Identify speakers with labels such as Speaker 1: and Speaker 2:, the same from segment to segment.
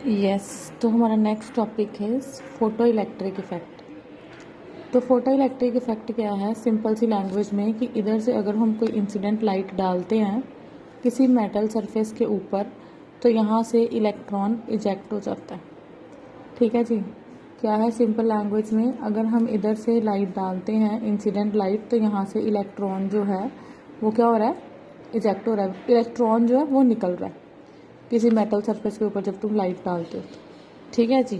Speaker 1: Yes. तो हमारा next topic है फोटो इलेक्ट्रिक इफेक्ट। तो फोटो इलेक्ट्रिक इफेक्ट क्या है, सिंपल सी लैंग्वेज में कि इधर से अगर हम कोई इंसिडेंट लाइट डालते हैं किसी मेटल सरफेस के ऊपर तो यहाँ से इलेक्ट्रॉन इजेक्ट हो जाता है। ठीक है जी। क्या है सिंपल लैंग्वेज में, अगर हम इधर से लाइट डालते हैं इंसिडेंट लाइट तो यहाँ से इलेक्ट्रॉन जो है वो क्या हो रहा है, इजेक्ट हो रहा है। इलेक्ट्रॉन जो है वो निकल रहा है किसी मेटल सरफेस के ऊपर जब तुम लाइट डालते हो। ठीक है जी।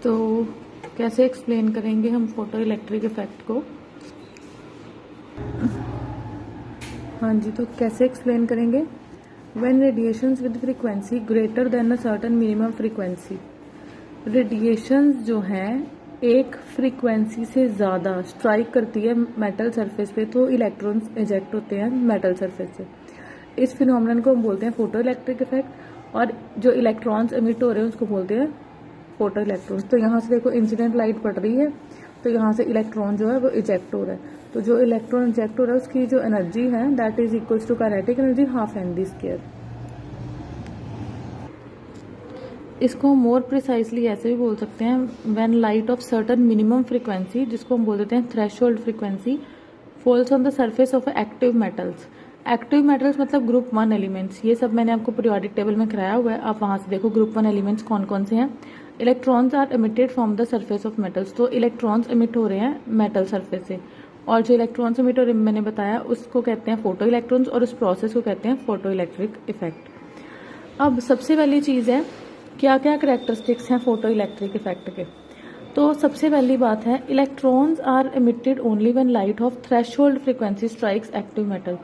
Speaker 1: तो कैसे एक्सप्लेन करेंगे हम फोटो इलेक्ट्रिक इफेक्ट को। हाँ जी, तो कैसे एक्सप्लेन करेंगे। When radiations with frequency greater than a certain minimum frequency, radiations जो है एक फ्रीक्वेंसी से ज़्यादा स्ट्राइक करती है मेटल सरफेस पे तो इलेक्ट्रॉन्स इजेक्ट होते हैं मेटल सरफेस से। इस फिनोमेनन को हम बोलते हैं फोटो इलेक्ट्रिक इफेक्ट, और जो इलेक्ट्रॉन्स एमिट हो रहे हैं उसको बोलते हैं फोटो इलेक्ट्रॉन्स। तो यहाँ से देखो इंसिडेंट लाइट पड़ रही है तो यहाँ से इलेक्ट्रॉन जो है वो इजेक्ट हो रहा है। तो जो इलेक्ट्रॉन इजेक्ट हो रहा है उसकी जो एनर्जी है that is equals to kinetic energy half mv square. इसको मोर प्रिसाइसली ऐसे भी बोल सकते हैं, when light of certain minimum frequency, जिसको हम बोल देते हैं threshold frequency, falls on the surface of active metals. Active metals मतलब ग्रुप 1 एलिमेंट्स, ये सब मैंने आपको पीरियोडिक टेबल में कराया हुआ है, आप वहां से देखो ग्रुप 1 एलिमेंट्स कौन कौन से हैं। Electrons are emitted from the surface of metals, तो इलेक्ट्रॉन्स एमिट हो रहे हैं मेटल सरफेस से, और जो इलेक्ट्रॉन्स एमिट हो रहे हैं मैंने बताया उसको कहते हैं फोटो इलेक्ट्रॉन्स, और उस प्रोसेस को कहते हैं फोटो इलेक्ट्रिक इफेक्ट। अब सबसे पहली चीज है क्या क्या करेक्टरिस्टिक्स हैं फोटो इलेक्ट्रिक इफेक्ट के। तो सबसे पहली बात है electrons are emitted only when light of threshold frequency strikes active metal.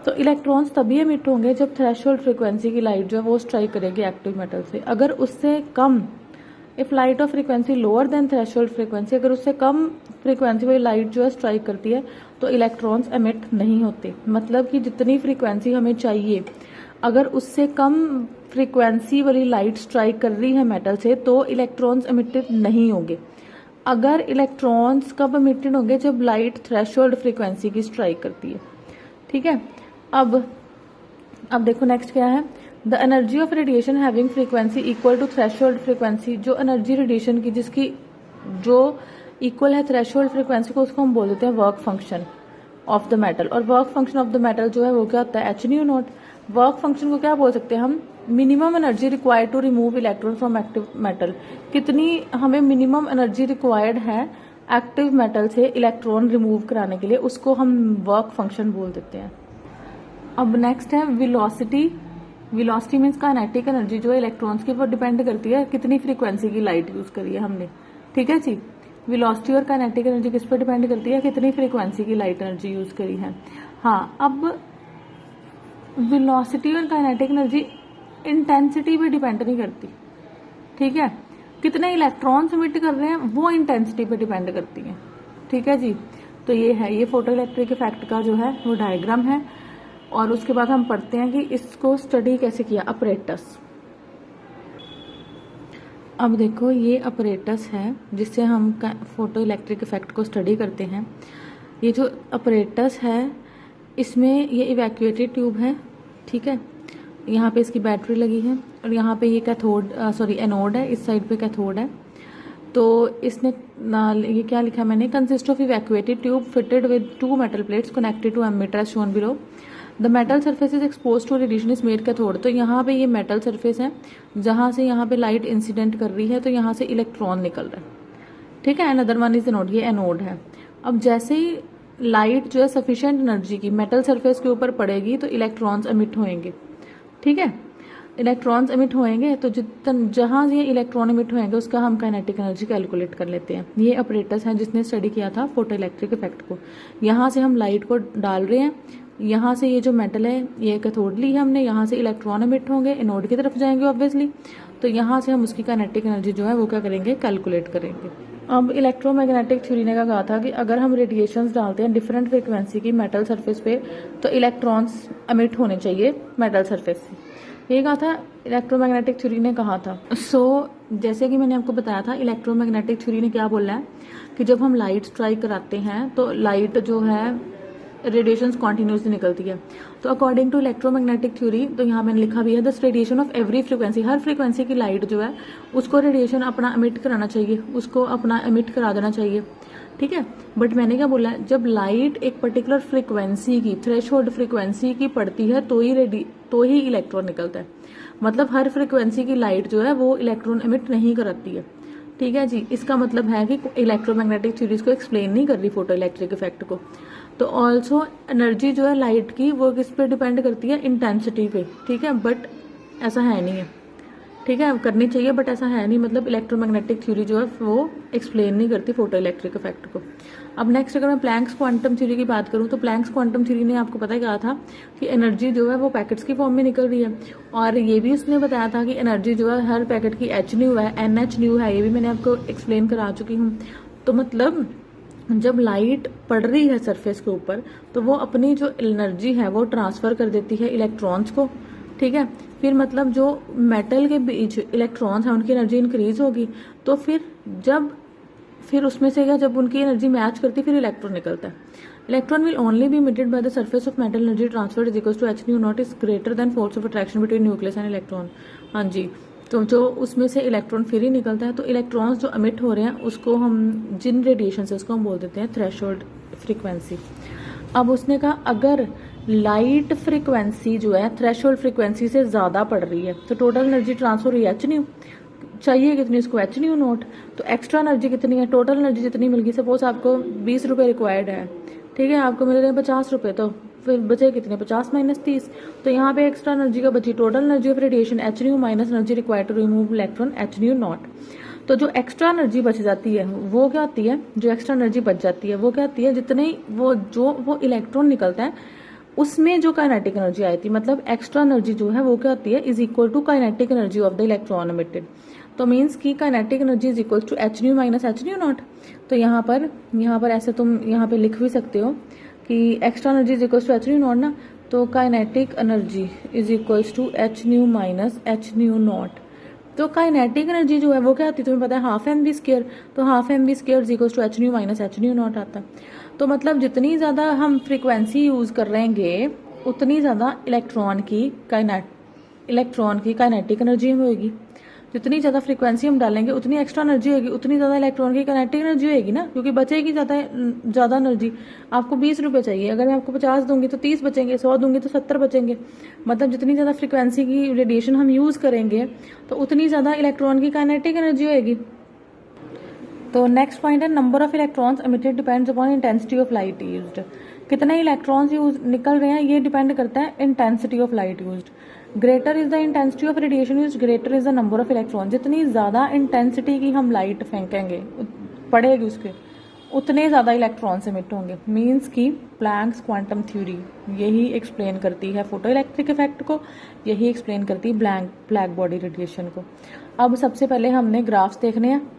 Speaker 1: तो इलेक्ट्रॉन्स तभी एमिट होंगे जब थ्रेशोल्ड फ्रीक्वेंसी की लाइट जो है वो स्ट्राइक करेगी एक्टिव मेटल से। अगर उससे कम, if light of frequency lower than threshold frequency, अगर उससे कम फ्रीक्वेंसी वाली लाइट जो है स्ट्राइक करती है तो इलेक्ट्रॉन्स एमिट नहीं होते। मतलब कि जितनी फ्रीक्वेंसी हमें चाहिए, अगर उससे कम फ्रीक्वेंसी वाली लाइट स्ट्राइक कर रही है मेटल से तो इलेक्ट्रॉन्स एमिटेड नहीं होंगे। अगर इलेक्ट्रॉन्स कब एमिटेड होंगे, जब लाइट थ्रेशोल्ड फ्रीक्वेंसी की स्ट्राइक करती है। ठीक है। अब देखो नेक्स्ट क्या है, the energy of radiation having frequency equal to threshold frequency. जो एनर्जी रेडिएशन की जिसकी जो इक्वल है थ्रेशोल्ड फ्रीक्वेंसी को, उसको हम बोल देते हैं work function of the metal. और work function of the metal जो है वो क्या होता है, h nu naught. Work function को क्या बोल सकते हैं हम, minimum energy required to remove electron from active metal. कितनी हमें मिनिमम एनर्जी रिक्वायर्ड है एक्टिव मेटल से इलेक्ट्रॉन रिमूव कराने के लिए, उसको हम वर्क फंक्शन बोल देते हैं। अब नेक्स्ट है velocity. Velocity means kinetic energy जो है इलेक्ट्रॉन्स के ऊपर डिपेंड करती है कितनी फ्रीक्वेंसी की लाइट यूज करी है हमने। ठीक है जी। वेलोसिटी और काइनेटिक एनर्जी किस पर डिपेंड करती है, कितनी फ्रीक्वेंसी की लाइट एनर्जी यूज करी है। हाँ, अब वेलोसिटी और काइनेटिक एनर्जी इंटेंसिटी पे डिपेंड नहीं करती। ठीक है। कितने इलेक्ट्रॉन्स एमिट कर रहे हैं वो इंटेंसिटी पे डिपेंड करती है। ठीक है जी। तो ये है, ये फोटो इलेक्ट्रिक इफेक्ट का जो है वो डायग्राम है। और उसके बाद हम पढ़ते हैं कि इसको स्टडी कैसे किया, अपरेटस। अब देखो ये अपरेटस है जिससे हम फोटो इलेक्ट्रिक इफेक्ट को स्टडी करते हैं। ये जो अपरेटस है इसमें ये इवैक्यूएटेड ट्यूब है। ठीक है। यहाँ पे इसकी बैटरी लगी है और यहाँ पे ये कैथोड एनोड है, इस साइड पे कैथोड है। तो इसने ये क्या लिखा मैंने, consist of evacuated tube fitted with 2 metal plates connected to ammeter as shown below. The metal surface is expose to radiation is made cathode. तो यहाँ पे ये मेटल सरफेस है जहां से यहाँ पे लाइट इंसिडेंट कर रही है तो यहाँ से इलेक्ट्रॉन निकल रहा है। ठीक है। अनदर वन इज एनोड, ये एनोड है। अब जैसे ही लाइट जो है सफिशिएंट एनर्जी की मेटल सरफेस के ऊपर पड़ेगी तो इलेक्ट्रॉन्स एमिट होंगे। ठीक है। इलेक्ट्रॉन्स एमिट होंगे तो जहां ये इलेक्ट्रॉन एमिट होंगे उसका हम काइनेटिक एनर्जी कैलकुलेट कर लेते हैं। ये अपरेटस है जिसने स्टडी किया था फोटो इलेक्ट्रिक इफेक्ट को। यहाँ से हम लाइट को डाल रहे हैं, यहाँ से ये जो मेटल है ये कैथोड ली है हमने, यहाँ से इलेक्ट्रॉन एमिट होंगे, एनोड की तरफ जाएंगे ऑब्वियसली। तो यहाँ से हम उसकी काइनेटिक एनर्जी जो है वो क्या करेंगे, कैलकुलेट करेंगे। अब इलेक्ट्रोमैग्नेटिक थ्योरी ने कहा था कि अगर हम रेडिएशंस डालते हैं डिफरेंट फ्रीक्वेंसी की मेटल सरफेस पे तो इलेक्ट्रॉन्स एमिट होने चाहिए मेटल सरफेस से। ये कहा था इलेक्ट्रोमैग्नेटिक थ्योरी ने कहा था। जैसे कि मैंने आपको बताया था इलेक्ट्रोमैग्नेटिक थ्योरी ने क्या बोला है कि जब हम लाइट स्ट्राइक कराते हैं तो लाइट जो है रेडिएशन कॉन्टिन्यूसली निकलती है। तो अकॉर्डिंग टू इलेक्ट्रोमैग्नेटिक थ्योरी, तो यहाँ मैंने लिखा भी है दस radiation of every frequency, her frequency की लाइट जो है उसको रेडिएशन अपना एमिट कराना चाहिए, उसको अपना एमिट करा देना चाहिए, ठीक है। बट मैंने क्या बोला, जब लाइट एक पर्टिकुलर फ्रीक्वेंसी की, थ्रेशोल्ड फ्रीक्वेंसी की पड़ती है तो ही इलेक्ट्रॉन निकलता है। मतलब हर फ्रीक्वेंसी की लाइट जो है वो इलेक्ट्रॉन एमिट नहीं कराती है, ठीक है जी। इसका मतलब है कि इलेक्ट्रोमैग्नेटिक थ्योरीज को एक्सप्लेन नहीं कर रही फोटो इलेक्ट्रिक इफेक्ट को। तो ऑल्सो एनर्जी जो है लाइट की वो किस पे डिपेंड करती है, इंटेंसिटी पे, ठीक है। बट ऐसा है नहीं है, ठीक है, करनी चाहिए बट ऐसा है नहीं। मतलब इलेक्ट्रोमैग्नेटिक थ्योरी जो है वो एक्सप्लेन नहीं करती फोटो इलेक्ट्रिक इफेक्ट को। अब नेक्स्ट अगर मैं प्लैंक्स क्वांटम थ्योरी की बात करूं, तो प्लैंक्स क्वांटम थ्योरी ने आपको पता क्या था कि एनर्जी जो है वो पैकेट्स की फॉर्म में निकल रही है। और ये भी उसने बताया था कि एनर्जी जो है हर पैकेट की एच न्यू है, एन एच न्यू है, ये भी मैंने आपको एक्सप्लेन करा चुकी हूँ। तो मतलब जब लाइट पड़ रही है सरफेस के ऊपर तो वो अपनी जो एनर्जी है वो ट्रांसफर कर देती है इलेक्ट्रॉन्स को, ठीक है। फिर मतलब जो मेटल के बीच इलेक्ट्रॉन्स हैं उनकी एनर्जी इंक्रीज होगी, तो फिर उसमें से क्या, जब उनकी एनर्जी मैच करती फिर इलेक्ट्रॉन निकलता है। Electron will only be emitted by the surface of metal, energy transfer is equal to h nu not is greater than force of attraction between nucleus and electron. हाँ जी, तो जो उसमें से इलेक्ट्रॉन फिर ही निकलता है। तो इलेक्ट्रॉन्स जो अमिट हो रहे हैं उसको हम, जिन रेडिएशन से, उसको हम बोल देते हैं थ्रेशोल्ड फ्रीक्वेंसी। अब उसने कहा अगर लाइट फ्रीक्वेंसी जो है थ्रेशोल्ड फ्रीक्वेंसी से ज्यादा पड़ रही है तो टोटल एनर्जी ट्रांसफर हुई एच न्यू, चाहिए कितनी, इसको एच न्यू नॉट। तो एक्स्ट्रा एनर्जी कितनी है, टोटल एनर्जी जितनी मिल गई, सपोज आपको 20 रुपए रिक्वायर्ड है, ठीक है, आपको मिल रहे हैं 50 रुपए, तो फिर बचे कितने, 50 माइनस 30। तो यहाँ पे एक्स्ट्रा एनर्जी का बची total energy of radiation h nu minus energy required to remove electron h nu not. तो जो एक्स्ट्रा एनर्जी बच जाती है वो क्या होती है, जो एक्स्ट्रा एनर्जी बच जाती है वो क्या होती है, जितने वो इलेक्ट्रॉन निकलता है उसमें जो काइनेटिक एनर्जी आई थी, मतलब एक्स्ट्रा एनर्जी जो है वो क्या होती है, is equal to kinetic energy of the electron emitted. तो मीन्स की kinetic energy is equal to h nu minus h nu not. तो यहाँ पर ऐसे तुम यहाँ पे लिख भी सकते हो कि extra energy is equal to h nu not ना, तो kinetic energy is equal to h nu minus h nu not. तो काइनेटिक एनर्जी जो है वो क्या आती है, तुम्हें पता है हाफ एम वी स्क्वायर, तो half m v square is equal to h nu minus h nu not आता है। तो मतलब जितनी ज्यादा हम फ्रीक्वेंसी यूज कर रहेंगे उतनी ज्यादा इलेक्ट्रॉन की काइनेटिक एनर्जी होगी। जितनी ज्यादा फ्रीक्वेंसी हम डालेंगे उतनी एक्स्ट्रा एनर्जी होगी, उतनी ज्यादा इलेक्ट्रॉन की काइनेटिक एनर्जी होगी ना, क्योंकि बचेगी ज्यादा एनर्जी। आपको 20 रुपए चाहिए, अगर मैं आपको 50 दूंगी तो 30 बचेंगे, 100 दूंगी तो 70 बचेंगे। मतलब जितनी ज्यादा फ्रीक्वेंसी की रेडिएशन हम यूज करेंगे तो उतनी ज्यादा इलेक्ट्रॉन की काइनेटिक एनर्जी होगी। तो नेक्स्ट पॉइंट है number of electrons emitted depends upon intensity of light used. कितने इलेक्ट्रॉन्स यूज निकल रहे हैं ये डिपेंड करता है intensity of light used. Greater is the intensity of radiation used, greater is the number of electron. जितनी ज्यादा इंटेंसिटी की हम लाइट फेंकेंगे पड़ेगी उसके, उतने ज्यादा इलेक्ट्रॉन्स एमिट होंगे। मीन्स की प्लैंक्स क्वांटम थ्योरी यही एक्सप्लेन करती है फोटो इलेक्ट्रिक इफेक्ट को, यही एक्सप्लेन करती है ब्लैक बॉडी रेडिएशन को। अब सबसे पहले हमने ग्राफ्स देखने हैं।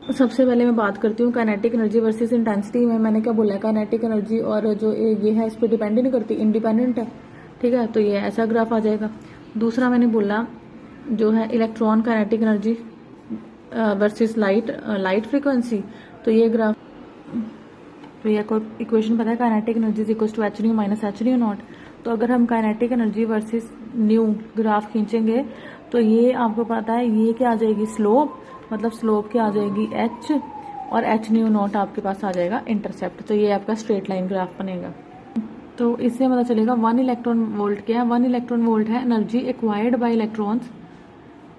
Speaker 1: सबसे पहले मैं बात करती हूँ काइनेटिक एनर्जी वर्सेस इंटेंसिटी में। मैंने क्या बोला है, काइनेटिक एनर्जी और जो ये है इस पर डिपेंड ही नहीं करती, इंडिपेंडेंट है, ठीक है। तो ये ऐसा ग्राफ आ जाएगा। दूसरा मैंने बोला जो है electron kinetic energy versus light frequency, तो ये ग्राफ, तो ये इक्वेशन पता है, kinetic energy is equal to h nu minus h nu not. तो अगर हम kinetic energy versus nu graph खींचेंगे तो ये आपको पता है ये क्या आ जाएगी, स्लोप, मतलब स्लोप क्या आ जाएगी एच, और एच न्यू नॉट आपके पास आ जाएगा इंटरसेप्ट। तो ये आपका स्ट्रेट लाइन ग्राफ बनेगा। तो इससे पता चलेगा 1 इलेक्ट्रॉन वोल्ट क्या है। 1 इलेक्ट्रॉन वोल्ट है energy acquired by electrons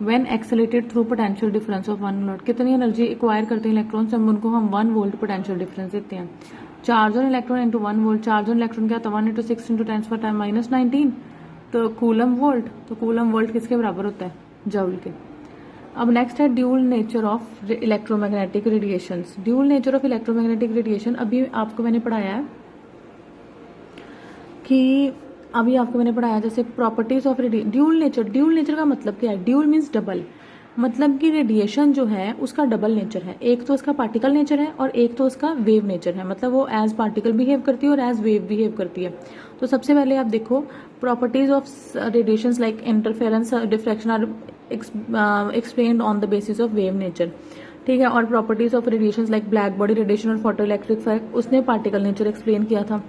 Speaker 1: when accelerated through potential difference of 1 volt. कितनी एनर्जी एक्वायर करते हैं इलेक्ट्रॉन्स, हम उनको 1 वोल्ट पोटेंशियल डिफरेंस देते हैं। Charge on electron into 1 volt, charge on electron क्या था 1 × 6 × 10⁻⁻19, तो कूलम वोल्ट। तो कूलम वोल्ट किसके बराबर होता है, जूल के। अब नेक्स्ट है dual nature of electromagnetic radiations. Dual nature of electromagnetic radiation अभी आपको मैंने पढ़ाया है कि जैसे प्रॉपर्टीज ऑफ ड्यूल नेचर का मतलब क्या है, ड्यूल मीन्स डबल, मतलब कि रेडिएशन जो है उसका डबल नेचर है। एक तो उसका पार्टिकल नेचर है और एक तो उसका वेव नेचर है, मतलब वो एज पार्टिकल बिहेव करती है और एज वेव बिहेव करती है। तो सबसे पहले आप देखो properties of radiations like interference, diffraction are explained on the basis of wave nature, ठीक है। और properties of radiations like black body radiation और फोटो इलेक्ट्रिक इफेक्ट उसने पार्टिकल नेचर एक्सप्लेन किया था।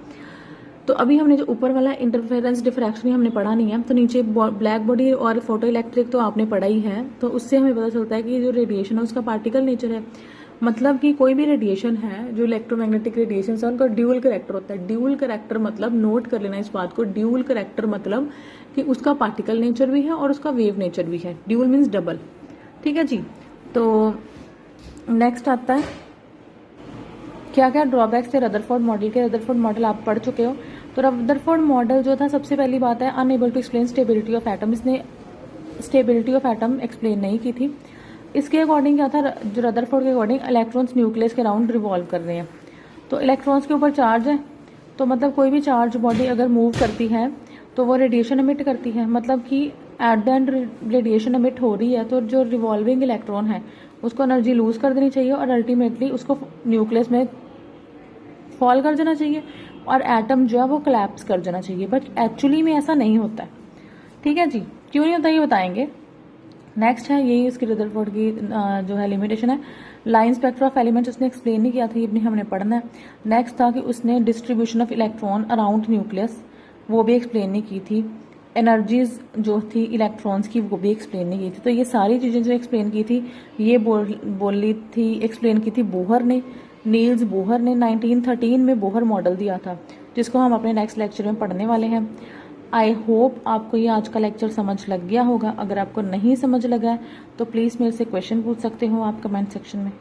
Speaker 1: तो अभी हमने जो ऊपर वाला इंटरफेरेंस डिफ्रैक्शन हमने पढ़ा नहीं है, तो नीचे ब्लैक बॉडी और फोटो इलेक्ट्रिक तो आपने पढ़ा ही है। तो उससे हमें पता चलता है कि जो रेडिएशन है उसका पार्टिकल नेचर है, मतलब कि कोई भी रेडिएशन है जो इलेक्ट्रोमैग्नेटिक रेडिएशन है उनका ड्यूअल करेक्टर होता है। ड्यूअल करेक्टर मतलब, नोट कर लेना इस बात को, ड्यूअल करेक्टर मतलब कि उसका पार्टिकल नेचर भी है और उसका वेव नेचर भी है। Dual means double. ठीक है जी। तो नेक्स्ट आता है क्या क्या ड्रॉबैक्स थे रदरफोर्ड मॉडल के। रदरफोर्ड मॉडल आप पढ़ चुके हो। तो रदरफोर्ड मॉडल जो था, सबसे पहली बात है unable to explain stability of atom. इसने स्टेबिलिटी ऑफ एटम एक्सप्लेन नहीं की थी। इसके अकॉर्डिंग क्या था, जो रदरफोर्ड के अकॉर्डिंग इलेक्ट्रॉन्स न्यूक्लियस के अराउंड रिवॉल्व कर रहे हैं। तो इलेक्ट्रॉन्स के ऊपर चार्ज है, तो मतलब कोई भी चार्ज बॉडी अगर मूव करती है तो वो रेडिएशन एमिट करती है, मतलब कि at the end radiation emit हो रही है, तो जो रिवॉल्विंग इलेक्ट्रॉन है उसको एनर्जी लूज कर देनी चाहिए और अल्टीमेटली उसको न्यूक्लियस में फॉल कर जाना चाहिए और एटम जो है वो कोलैप्स कर जाना चाहिए। बट एक्चुअली में ऐसा नहीं होता है। ठीक है जी, क्यों नहीं होता ये बताएंगे। नेक्स्ट है यही इसकी रदरफोर्ड की जो है लिमिटेशन है, लाइन स्पेक्ट्रा ऑफ एलिमेंट्स उसने एक्सप्लेन नहीं किया था, ये भी हमने पढ़ना है। नेक्स्ट था कि उसने distribution of electron around nucleus वो भी एक्सप्लेन नहीं की थी। एनर्जीज जो थी इलेक्ट्रॉन्स की वो भी एक्सप्लेन नहीं की थी। तो ये सारी चीज़ें जो एक्सप्लेन की थी ये बोली थी, एक्सप्लेन की थी बोहर ने, नील्स बोहर ने 1913 में बोहर मॉडल दिया था, जिसको हम अपने नेक्स्ट लेक्चर में पढ़ने वाले हैं। आई होप आपको ये आज का लेक्चर समझ लग गया होगा। अगर आपको नहीं समझ लगा है तो प्लीज़ मेरे से क्वेश्चन पूछ सकते हो आप कमेंट सेक्शन में।